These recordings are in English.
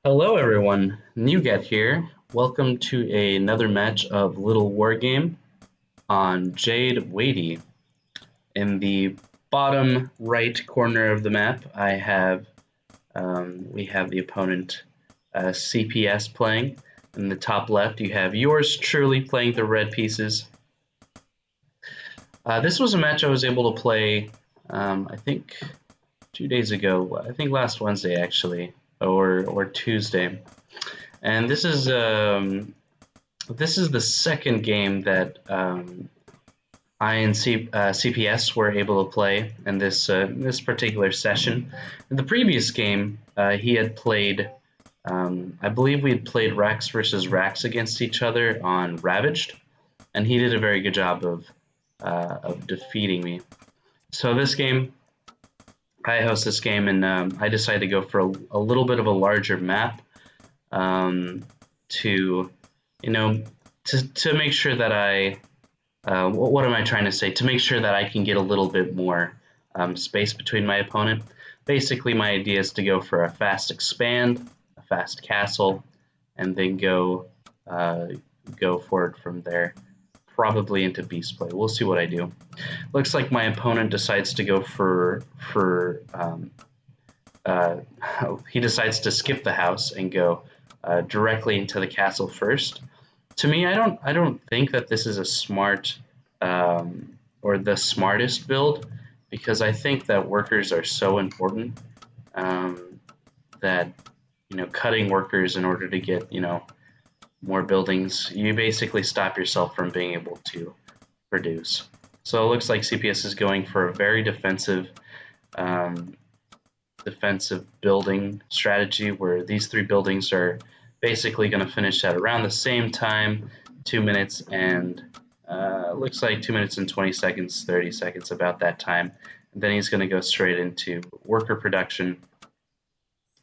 Hello everyone, Neagat here. Welcome to another match of Littlewargame on Jade Wadi. In the bottom right corner of the map, we have the opponent CpS playing. In the top left, you have yours truly playing the red pieces. This was a match I was able to play, I think 2 days ago. I think last Wednesday actually, or Tuesday. And this is the second game that I and CpS were able to play in this particular session. In the previous game, he had played. I believe we had played Rax versus Rax against each other on Ravaged, and he did a very good job of defeating me. So this game, I host this game, and I decided to go for a little bit of a larger map to, you know, to make sure that what am I trying to say? To make sure that I can get a little bit more space between my opponent. Basically, my idea is to go for a fast expand, a fast castle, and then go forward from there, probably into beast play. We'll see what I do. Looks like my opponent decides to go uh, he decides to skip the house and go directly into the castle first. To me, I don't think that this is a smart or the smartest build, because I think that workers are so important that cutting workers in order to get more buildings, you basically stop yourself from being able to produce. So it looks like CpS is going for a very um, defensive building strategy, where these three buildings are basically going to finish at around the same time, 2 minutes and looks like 2 minutes and 20 seconds, 30 seconds, about that time. And then he's going to go straight into worker production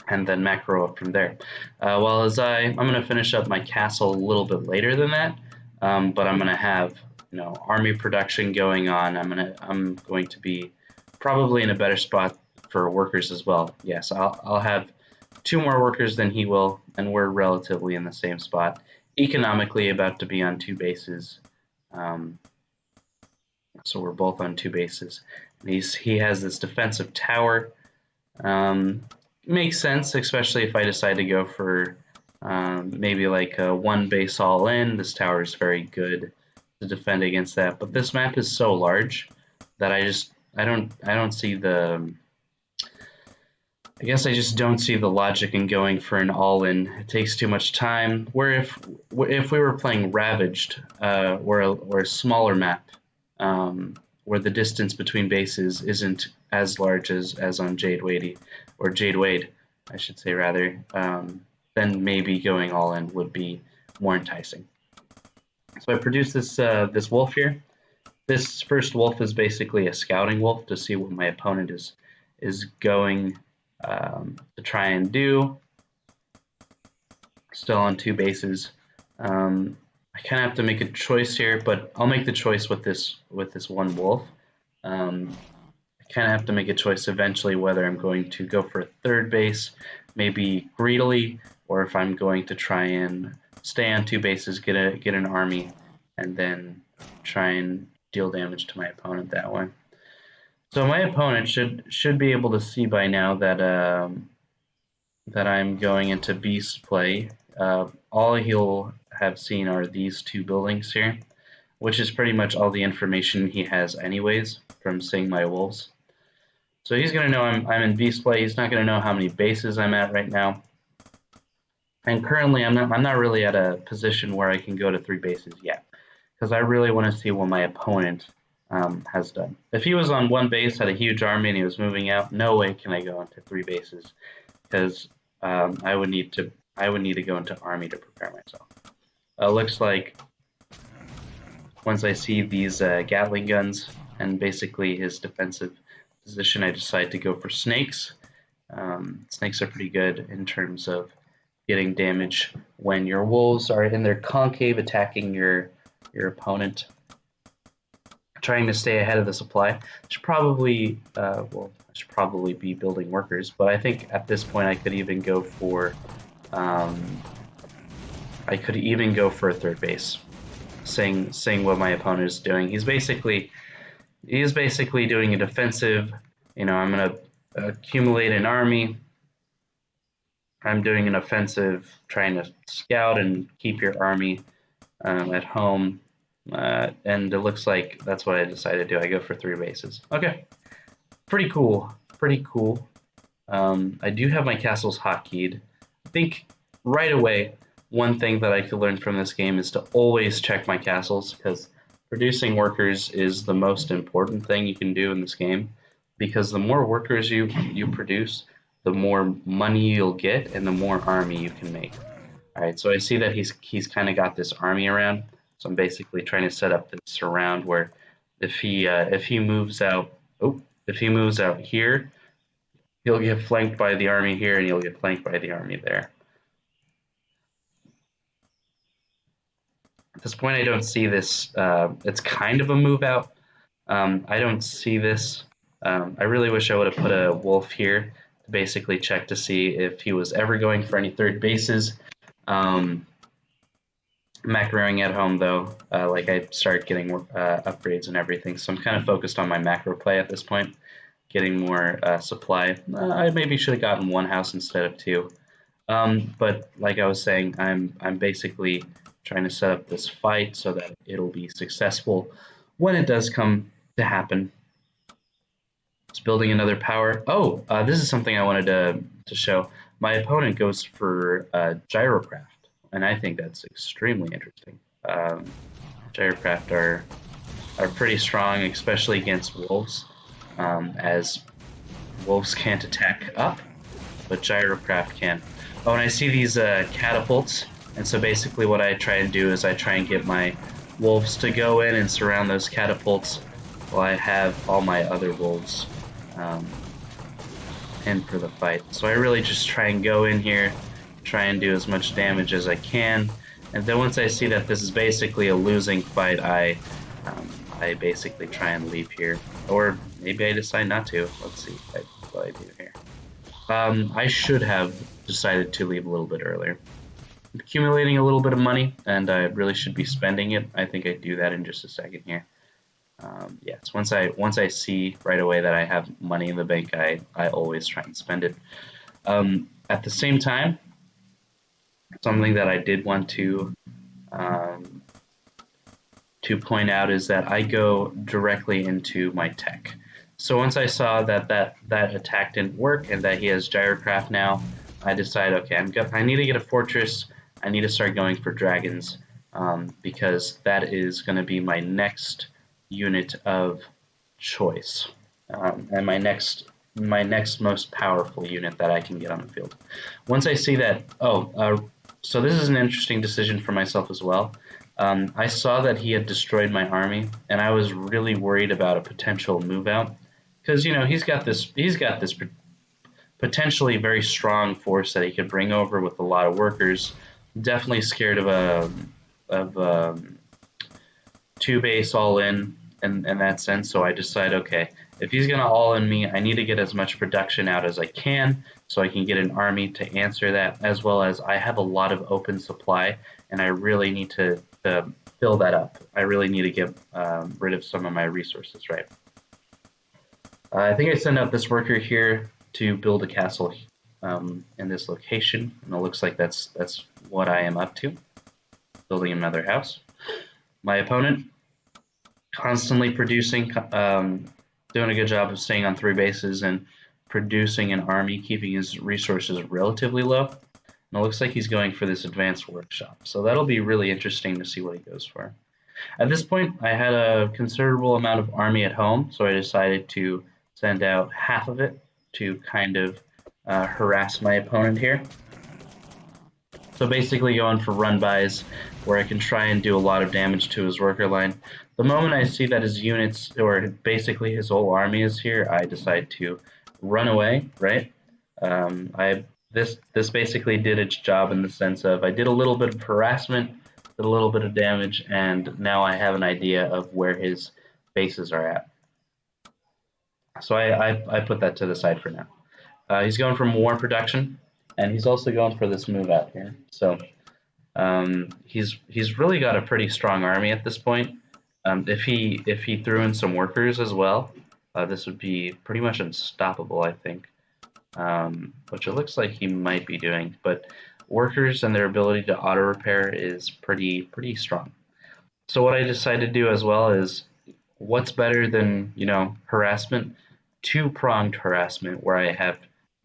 and then macro up from there. While as I'm going to finish up my castle a little bit later than that, but I'm going to have army production going on. I'm going to be probably in a better spot for workers as well. Yes, I'll have 2 more workers than he will, and we're relatively in the same spot. Economically, about to be on 2 bases. So we're both on 2 bases. He has this defensive tower. Makes sense, especially if I decide to go for maybe like a 1 base all in. This tower is very good to defend against that. But this map is so large that I don't see the. I guess I just don't see the logic in going for an all-in. It takes too much time. Where if we were playing Ravaged, or a smaller map, where the distance between bases isn't as large as on Jade Wade, or Jade Wade, I should say rather, then maybe going all in would be more enticing. So I produced this wolf here. This first wolf is basically a scouting wolf to see what my opponent is going to try and do. Still on 2 bases. I kind of have to make a choice here, but I'll make the choice with this one wolf. I kind of have to make a choice eventually whether I'm going to go for a 3rd base, maybe greedily, or if I'm going to try and stay on 2 bases, get an army, and then try and deal damage to my opponent that way. So my opponent should be able to see by now that that I'm going into beast play. All he'll have seen are these 2 buildings here, which is pretty much all the information he has anyways from seeing my wolves. So he's going to know I'm in beast play. He's not going to know how many bases I'm at right now. And currently I'm not really at a position where I can go to 3 bases yet, because I really want to see what my opponent has done. If he was on 1 base, had a huge army, and he was moving out, no way can I go into 3 bases, because I would need to go into army to prepare myself. Looks like once I see these Gatling guns and basically his defensive position, I decide to go for snakes. Snakes are pretty good in terms of getting damage when your wolves are in their concave attacking your opponent. Trying to stay ahead of the supply. I should probably be building workers, but I think at this point I could even go for I could even go for a third base, seeing what my opponent is doing. He's basically doing a defensive. You know, I'm gonna accumulate an army. I'm doing an offensive, trying to scout and keep your army at home. And it looks like that's what I decided to do. I go for 3 bases. Okay, pretty cool. Pretty cool. I do have my castles hotkeyed. I think right away, one thing that I could learn from this game is to always check my castles, because producing workers is the most important thing you can do in this game, because the more workers you produce, the more money you'll get and the more army you can make. All right, so I see that he's kind of got this army around, so I'm basically trying to set up this surround where if he moves out, if he moves out here, he'll get flanked by the army here, and you'll get flanked by the army there. At this point, I don't see this. It's kind of a move out. I don't see this. I really wish I would have put a wolf here to basically check to see if he was ever going for any third bases. Macroing at home, though, like I start getting upgrades and everything, so I'm kind of focused on my macro play at this point, getting more supply. I maybe should have gotten 1 house instead of 2. But like I was saying, I'm basically trying to set up this fight so that it'll be successful when it does come to happen. It's building another power. Oh, this is something I wanted to show. My opponent goes for Gyrocraft, and I think that's extremely interesting. Gyrocraft are pretty strong, especially against wolves, as wolves can't attack up, but Gyrocraft can. Oh, and I see these catapults, and so basically what I try and do is I try and get my wolves to go in and surround those catapults while I have all my other wolves in for the fight. So I really just try and go in here, try and do as much damage as I can, and then once I see that this is basically a losing fight, I basically try and leave here. Or maybe I decide not to. Let's see what I do here. I should have decided to leave a little bit earlier. I'm accumulating a little bit of money, and I really should be spending it. I think I do that in just a second here. Yes, once I see right away that I have money in the bank, I always try and spend it. At the same time, something that I did want to point out is that I go directly into my tech. So once I saw that attack didn't work and that he has Gyrocraft now, I decided, okay, I need to get a fortress. I need to start going for dragons, because that is going to be my next unit of choice, and my next most powerful unit that I can get on the field. Once I see that, so this is an interesting decision for myself as well. I saw that he had destroyed my army, and I was really worried about a potential move out, because he's got this potentially very strong force that he could bring over with a lot of workers. Definitely scared of 2 base all in that sense. So I decided, okay, if he's gonna all in me, I need to get as much production out as I can so I can get an army to answer that, as well as I have a lot of open supply, and I really need to fill that up. I really need to get rid of some of my resources, right? I think I sent out this worker here to build a castle in this location, and it looks like that's what I am up to, building another house. My opponent, constantly producing, doing a good job of staying on 3 bases and producing an army, keeping his resources relatively low. And it looks like he's going for this advanced workshop, so that'll be really interesting to see what he goes for. At this point, I had a considerable amount of army at home, so I decided to send out half of it to kind of harass my opponent here. So basically going for run-bys where I can try and do a lot of damage to his worker line. The moment I see that his units, or basically his whole army is here, I decide to run away, right? This basically did its job in the sense of I did a little bit of harassment, did a little bit of damage, and now I have an idea of where his bases are at. So I put that to the side for now. He's going for more production. and he's also going for this move out here. So he's really got a pretty strong army at this point. If he threw in some workers as well, this would be pretty much unstoppable, I think. Which it looks like he might be doing, but workers and their ability to auto repair is pretty strong. So what I decided to do as well is, what's better than, harassment? Two-pronged harassment, where I have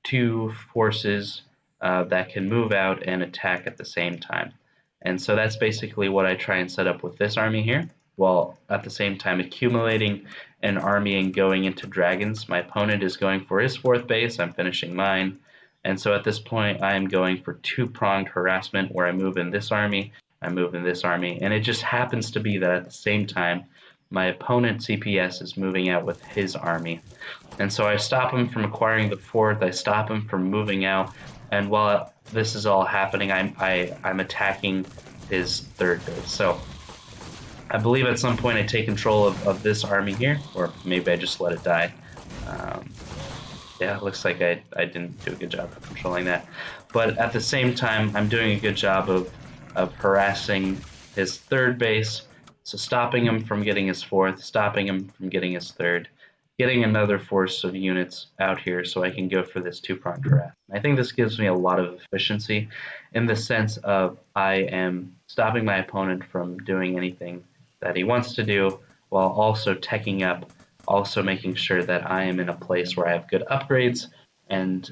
two forces that can move out and attack at the same time. And so that's basically what I try and set up with this army here, while at the same time accumulating an army and going into dragons. My opponent is going for his fourth base, I'm finishing mine. And so at this point, I am going for two-pronged harassment, where I move in this army, I move in this army, and it just happens to be that at the same time, my opponent CpS is moving out with his army. And so I stop him from acquiring the fourth, I stop him from moving out, and while this is all happening, I'm attacking his third base. So I believe at some point I take control of this army here, or maybe I just let it die. Yeah, it looks like I didn't do a good job of controlling that. But at the same time, I'm doing a good job of harassing his third base, so stopping him from getting his fourth, stopping him from getting his third, getting another force of units out here so I can go for this two-pronged harass. I think this gives me a lot of efficiency in the sense of I am stopping my opponent from doing anything that he wants to do, while also teching up, also making sure that I am in a place where I have good upgrades and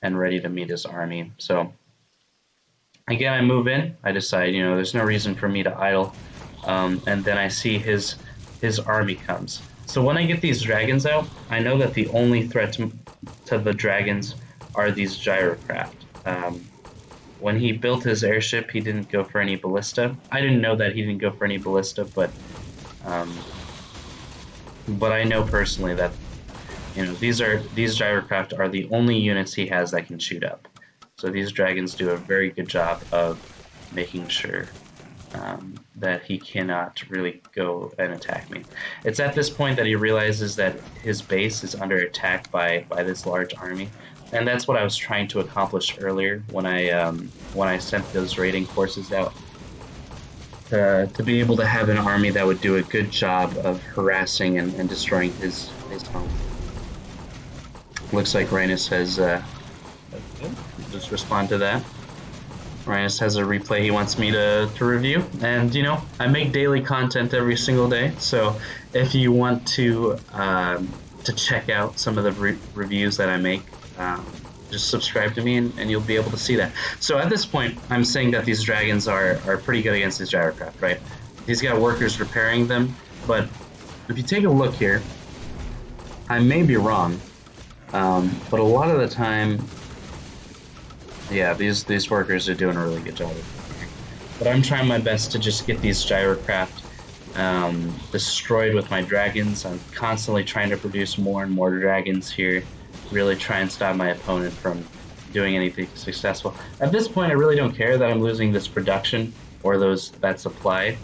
ready to meet his army. So again, I move in, I decide, there's no reason for me to idle, and then I see his army comes. So when I get these dragons out, I know that the only threat to the dragons are these gyrocraft. When he built his airship, he didn't go for any ballista. I didn't know that he didn't go for any ballista, but I know personally that these gyrocraft are the only units he has that can shoot up. So these dragons do a very good job of making sure that he cannot really go and attack me. It's at this point that he realizes that his base is under attack by this large army, and that's what I was trying to accomplish earlier when I sent those raiding forces out, to be able to have an army that would do a good job of harassing and destroying his home. Looks like Rhinus has just respond to that. Rhinus has a replay he wants me to review, and I make daily content every single day, so if you want to check out some of the reviews that I make, just subscribe to me and you'll be able to see that. So at this point, I'm saying that these dragons are pretty good against these gyrocraft, right? He's got workers repairing them, but if you take a look here, I may be wrong, but a lot of the time, yeah, these workers are doing a really good job. But I'm trying my best to just get these gyrocraft destroyed with my dragons. I'm constantly trying to produce more and more dragons here, really try and stop my opponent from doing anything successful. At this point, I really don't care that I'm losing this production or that supply,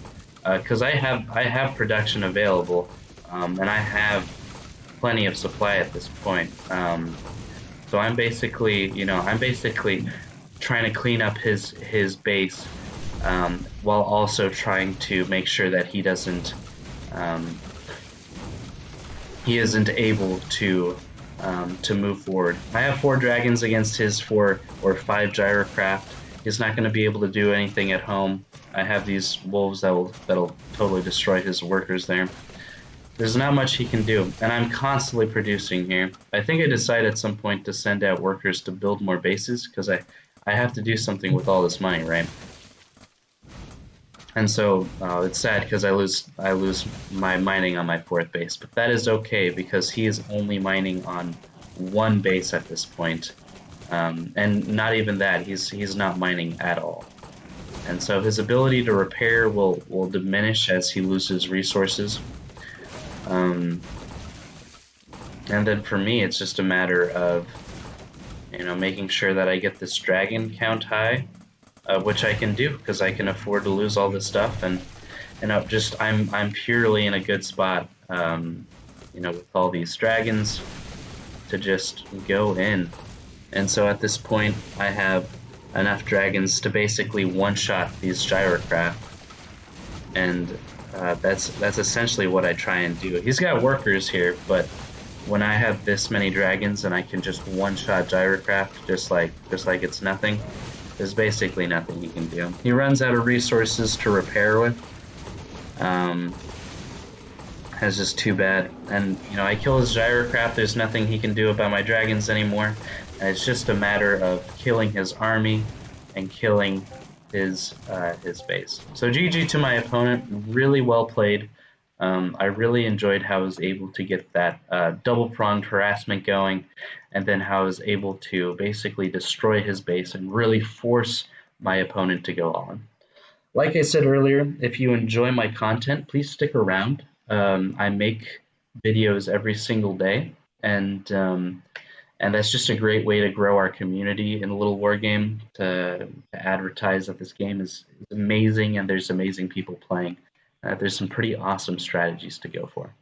because I have production available, and I have plenty of supply at this point. So I'm basically, trying to clean up his base, while also trying to make sure that he isn't able to move forward. I have 4 dragons against his 4 or 5 gyrocraft. He's not going to be able to do anything at home. I have these wolves that'll totally destroy his workers there. There's not much he can do, and I'm constantly producing here. I think I decided at some point to send out workers to build more bases, because I have to do something with all this money, right? And so it's sad because I lose my mining on my 4th base, but that is okay because he is only mining on 1 base at this point, and not even that. He's not mining at all, and so his ability to repair will diminish as he loses resources. And then for me, it's just a matter of making sure that I get this dragon count high. Which I can do because I can afford to lose all this stuff, and I'm purely in a good spot, with all these dragons to just go in And so at this point, I have enough dragons to basically one-shot these gyrocraft, and that's essentially what I try and do. He's got workers here, but when I have this many dragons and I can just one-shot gyrocraft just like it's nothing, there's basically nothing he can do. He runs out of resources to repair with. That's just too bad. And I kill his gyrocraft. There's nothing he can do about my dragons anymore. And it's just a matter of killing his army and killing his base. So GG to my opponent. Really well played. I really enjoyed how I was able to get that double-pronged harassment going, and then how I was able to basically destroy his base and really force my opponent to go on. Like I said earlier, if you enjoy my content, please stick around. I make videos every single day, and that's just a great way to grow our community in Littlewargame, to advertise that this game is amazing and there's amazing people playing. There's some pretty awesome strategies to go for.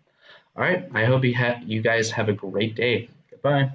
All right, I hope you guys have a great day. Goodbye.